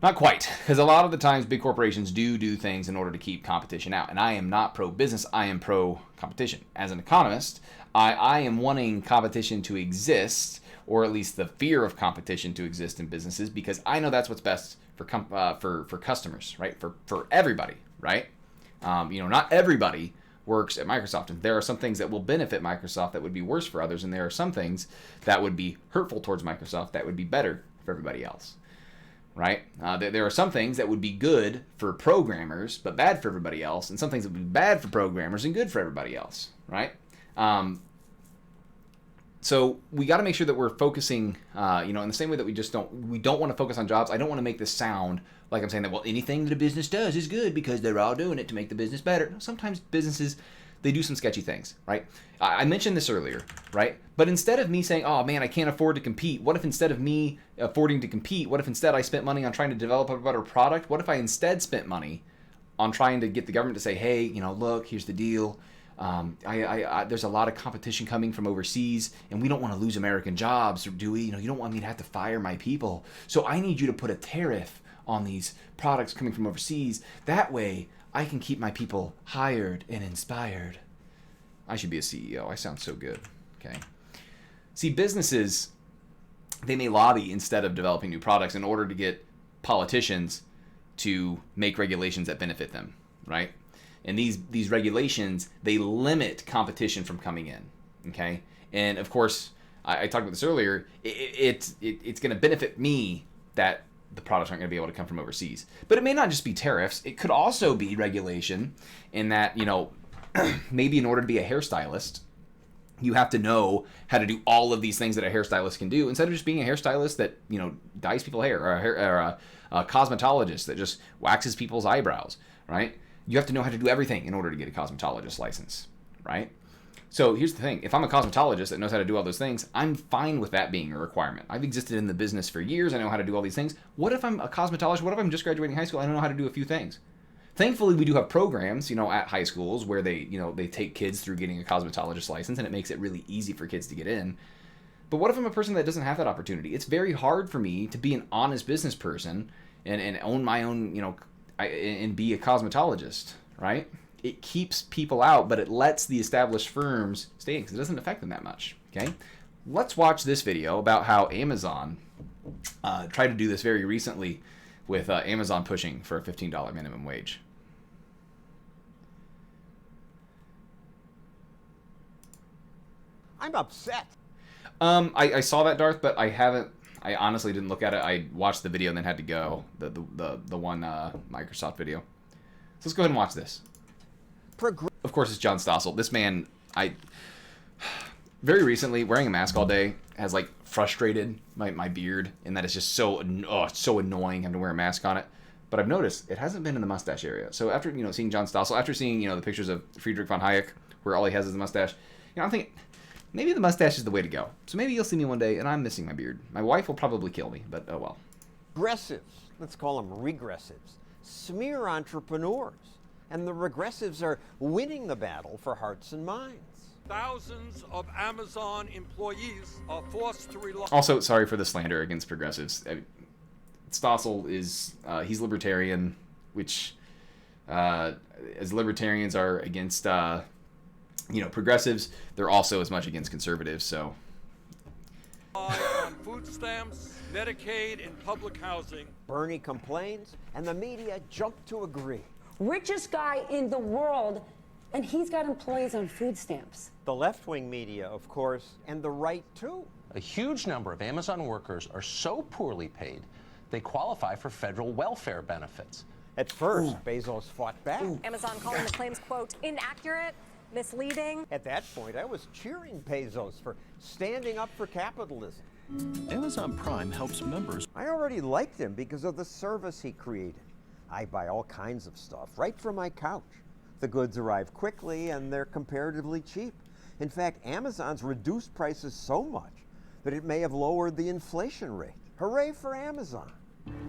Not quite, because a lot of the times big corporations do things in order to keep competition out. And I am not pro-business. I am pro-competition. As an economist, I am wanting competition to exist, or at least the fear of competition to exist in businesses, because I know that's what's best for customers, right? For everybody, right? You know, not everybody works at Microsoft, and there are some things that will benefit Microsoft that would be worse for others, and there are some things that would be hurtful towards Microsoft that would be better for everybody else, right? There are some things that would be good for programmers but bad for everybody else, and some things that would be bad for programmers and good for everybody else, right? So we got to make sure that we're focusing, you know, in the same way that we don't want to focus on jobs. I don't want to make this sound like I'm saying that, well, anything that a business does is good because they're all doing it to make the business better. No, sometimes businesses, they do some sketchy things, right? I mentioned this earlier, right? But instead of me saying, oh man, I can't afford to compete, what if instead of me affording to compete, what if instead I spent money on trying to develop a better product? What if I instead spent money on trying to get the government to say, hey, you know, look, here's the deal. There's a lot of competition coming from overseas, and we don't want to lose American jobs, do we? You know, you don't want me to have to fire my people. So I need you to put a tariff on these products coming from overseas. That way, I can keep my people hired and inspired. I should be a CEO. I sound so good. Okay. See, businesses, they may lobby instead of developing new products in order to get politicians to make regulations that benefit them, right? And these regulations, they limit competition from coming in, okay? And of course, I talked about this earlier, it's going to benefit me that the products aren't going to be able to come from overseas. But it may not just be tariffs. It could also be regulation in that, you know, maybe in order to be a hairstylist, you have to know how to do all of these things that a hairstylist can do instead of just being a hairstylist that, you know, dyes people's hair, or a cosmetologist that just waxes people's eyebrows, right? You have to know how to do everything in order to get a cosmetologist license, right? So here's the thing. If I'm a cosmetologist that knows how to do all those things, I'm fine with that being a requirement. I've existed in the business for years. I know how to do all these things. What if I'm a cosmetologist? What if I'm just graduating high school? I don't know how to do a few things. Thankfully, we do have programs, at high schools where they take kids through getting a cosmetologist license, and it makes it really easy for kids to get in. But what if I'm a person that doesn't have that opportunity? It's very hard for me to be an honest business person and own my own, and be a cosmetologist, right? It keeps people out, but it lets the established firms stay in because it doesn't affect them that much, okay? Let's watch this video about how Amazon tried to do this very recently with Amazon pushing for a $15 minimum wage. I'm upset. I saw that, Darth, but I honestly didn't look at it. I watched the video and then had to go. The one Microsoft video. So let's go ahead and watch this. Of course, it's John Stossel. This man, very recently, wearing a mask all day has like frustrated my beard, and that is just so annoying having to wear a mask on it. But I've noticed it hasn't been in the mustache area. So after seeing John Stossel, after seeing the pictures of Friedrich von Hayek, where all he has is the mustache, I'm thinking maybe the mustache is the way to go. So maybe you'll see me one day, and I'm missing my beard. My wife will probably kill me, but oh well. Regressives, let's call them regressives, smear entrepreneurs. And the regressives are winning the battle for hearts and minds. Thousands of Amazon employees are forced to rely... Also, sorry for the slander against progressives. Stossel is, he's libertarian, which, as libertarians are against, progressives, they're also as much against conservatives, so... on food stamps, Medicaid, and public housing. Bernie complains, and the media jump to agree. Richest guy in the world, and he's got employees on food stamps. The left-wing media, of course, and the right, too. A huge number of Amazon workers are so poorly paid, they qualify for federal welfare benefits. At first, Bezos fought back. Amazon calling the claims, quote, inaccurate, misleading. At that point, I was cheering Bezos for standing up for capitalism. Amazon Prime helps members. I already liked him because of the service he created. I buy all kinds of stuff right from my couch. The goods arrive quickly and they're comparatively cheap. In fact, Amazon's reduced prices so much that it may have lowered the inflation rate. Hooray for Amazon.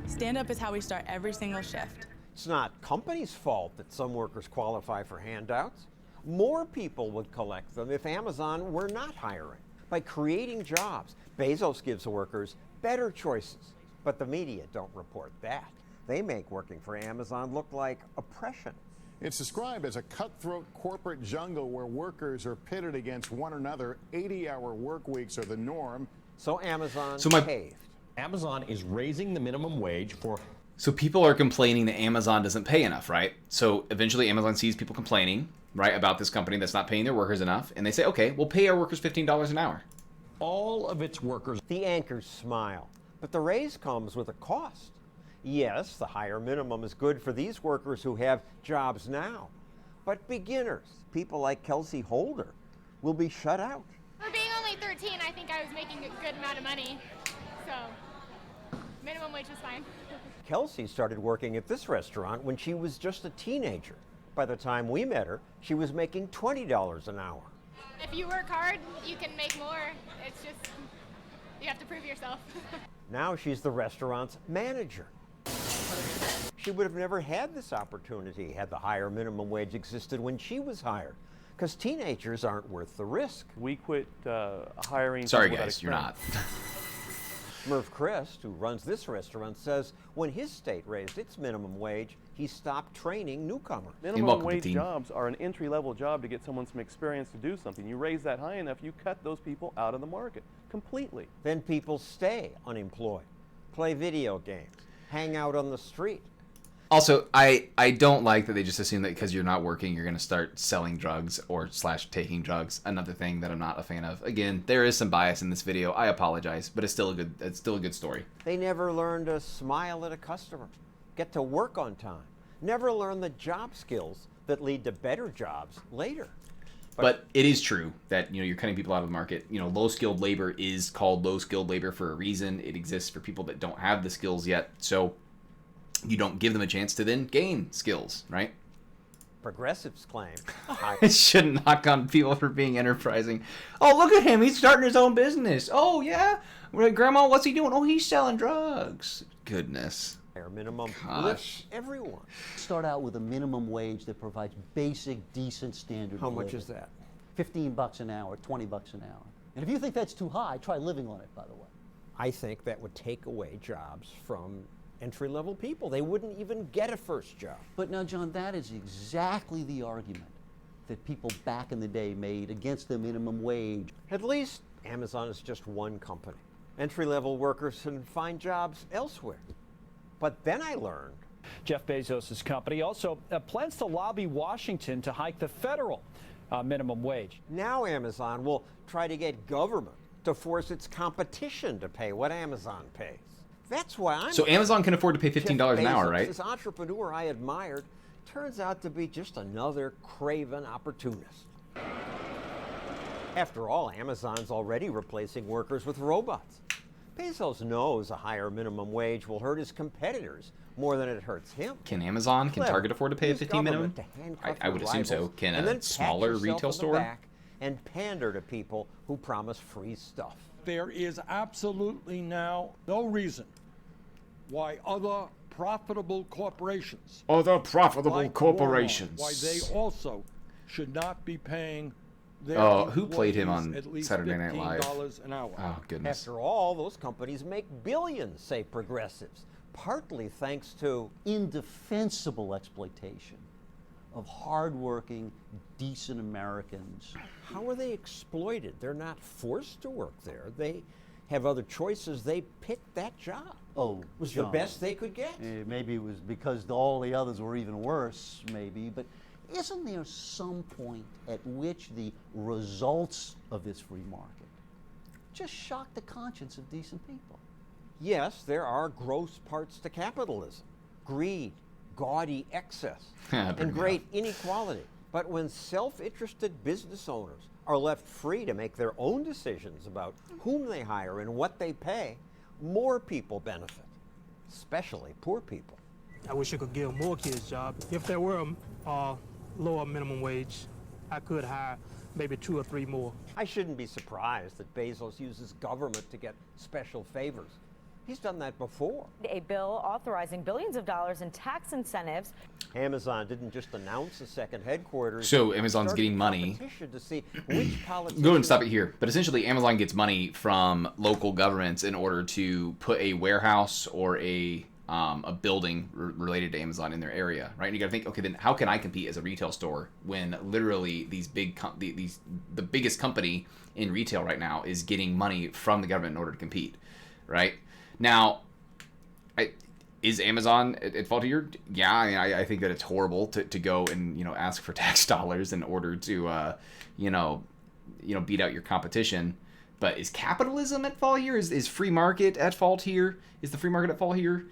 Stand up is how we start every single shift. It's not company's fault that some workers qualify for handouts. More people would collect them if Amazon were not hiring. By creating jobs, Bezos gives workers better choices. But the media don't report that. They make working for Amazon look like oppression. It's described as a cutthroat corporate jungle where workers are pitted against one another. 80-hour work weeks are the norm. So Amazon caved. Amazon is raising the minimum wage for... So people are complaining that Amazon doesn't pay enough, right? So eventually Amazon sees people complaining, right, about this company that's not paying their workers enough, and they say, okay, we'll pay our workers $15 an hour. all of its workers. The anchors smile, but the raise comes with a cost. Yes, the higher minimum is good for these workers who have jobs now. But beginners, people like Kelsey Holder, will be shut out. For being only 13, I think I was making a good amount of money. So, minimum wage was fine. Kelsey started working at this restaurant when she was just a teenager. By the time we met her, she was making $20 an hour. If you work hard, you can make more. It's just, you have to prove yourself. Now she's the restaurant's manager. She would have never had this opportunity had the higher minimum wage existed when she was hired, because teenagers aren't worth the risk. We quit hiring. Sorry guys, you're not. Merv Crest, who runs this restaurant, says when his state raised its minimum wage, he stopped training newcomers. Minimum wage jobs are an entry-level job to get someone some experience to do something. You raise that high enough, you cut those people out of the market completely. Then people stay unemployed, play video games, hang out on the street. Also, I don't like that they just assume that because you're not working, you're going to start selling drugs or / taking drugs. Another thing that I'm not a fan of. Again, there is some bias in this video. I apologize, but it's still a good story. They never learn to smile at a customer, get to work on time, never learn the job skills that lead to better jobs later. But it is true that you're cutting people out of the market. Low-skilled labor is called low-skilled labor for a reason. It exists for people that don't have the skills yet. So you don't give them a chance to then gain skills, right? progressives claim. It shouldn't knock on people for being enterprising. Oh, look at him. He's starting his own business. Oh, yeah? Grandma, what's he doing? Oh, he's selling drugs. Goodness. Minimum Gosh. lifts everyone. Start out with a minimum wage that provides basic, decent standard How of much living. is that? $15 an hour, $20 an hour. And if you think that's too high, try living on it, by the way. I think that would take away jobs from entry-level people. They wouldn't even get a first job. But now, John, that is exactly the argument that people back in the day made against the minimum wage. At least Amazon is just one company. Entry-level workers can find jobs elsewhere. But then I learned Jeff Bezos' company also plans to lobby Washington to hike the federal minimum wage. now Amazon will try to get government to force its competition to pay what Amazon pays. That's why I'm... So Amazon can afford to pay $15 an hour, right? This entrepreneur I admired turns out to be just another craven opportunist. After all, Amazon's already replacing workers with robots. Bezos knows a higher minimum wage will hurt his competitors more than it hurts him. Can Amazon, can Clever. Target afford to pay a Use 15 minimum? government to handcuff I would your assume so. rivals Can and then a pat smaller yourself retail on the store? back and pander to people who promise free stuff. There is absolutely now no reason why other profitable corporations, Other profitable like corporations. Walmart, why they also should not be paying their Who played him employees on at least Saturday Night Live? $15 an hour. Oh, goodness. After all, those companies make billions, say progressives, partly thanks to Indefensible exploitation of hardworking, decent Americans. how are they exploited? They're not forced to work there. They have other choices. They picked that job. Oh, It was John, the best they could get. Maybe it was because all the others were even worse, maybe, but isn't there some point at which the results of this free market just shock the conscience of decent people? Yes, there are gross parts to capitalism. Greed, gaudy excess, Pretty and great inequality. But when self-interested business owners are left free to make their own decisions about whom they hire and what they pay, more people benefit, especially poor people. I wish I could give more kids jobs. If there were a lower minimum wage, I could hire maybe 2 or 3 more. I shouldn't be surprised that Bezos uses government to get special favors. He's done that before. A bill authorizing billions of dollars in tax incentives. Amazon didn't just announce a second headquarters. So it Amazon's started getting money. competition to see which politicians. Go and stop it here. But essentially, Amazon gets money from local governments in order to put a warehouse or a building related to Amazon in their area, right? And you got to think, okay, then how can I compete as a retail store when literally these big the biggest company in retail right now is getting money from the government in order to compete, right? Now, is Amazon at fault here? Yeah, I mean, I think that it's horrible to go and ask for tax dollars in order to beat out your competition. But is capitalism at fault here? Is free market at fault here? Is the free market at fault here?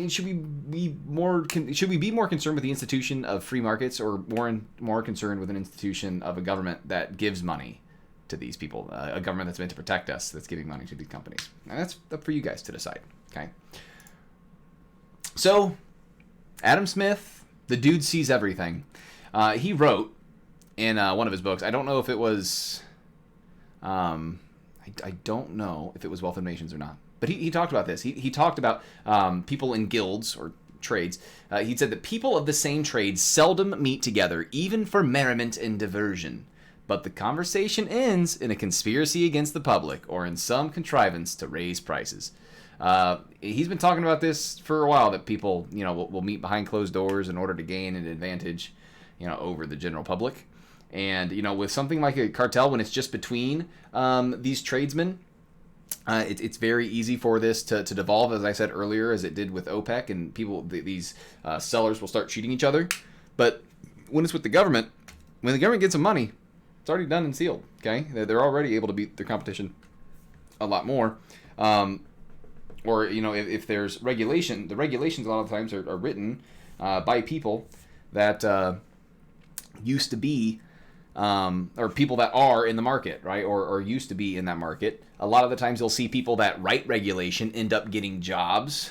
Should we be more concerned with the institution of free markets, or more concerned with an institution of a government that gives money to these people, a government that's meant to protect us, that's giving money to these companies? And that's up for you guys to decide. Okay. So, Adam Smith, the dude sees everything. He wrote in one of his books. I don't know if it was. I don't know if it was Wealth of Nations or not. But he talked about this. He talked about people in guilds or trades. He said that people of the same trade seldom meet together, even for merriment and diversion. But the conversation ends in a conspiracy against the public or in some contrivance to raise prices. He's been talking about this for a while, that people, will meet behind closed doors in order to gain an advantage, over the general public. And, with something like a cartel, when it's just between these tradesmen, it's very easy for this to devolve, as I said earlier, as it did with OPEC, and people, these sellers will start cheating each other. But when it's with the government, when the government gets some money, it's already done and sealed. Okay, they're already able to beat their competition a lot more. Or if there's regulation, the regulations a lot of times are written by people that used to be. Or people that are in the market, right, or used to be in that market. A lot of the times you'll see people that write regulation end up getting jobs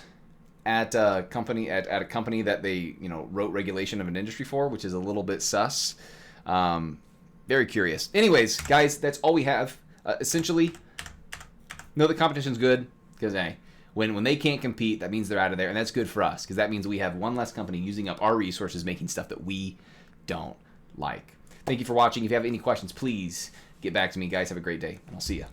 at a company that they wrote regulation of an industry for, which is a little bit sus. Very curious. Anyways, guys, that's all we have. Essentially, know that competition's good because when they can't compete, that means they're out of there, and that's good for us because that means we have one less company using up our resources making stuff that we don't like. Thank you for watching. If you have any questions, please get back to me, guys. Have a great day, and I'll see you.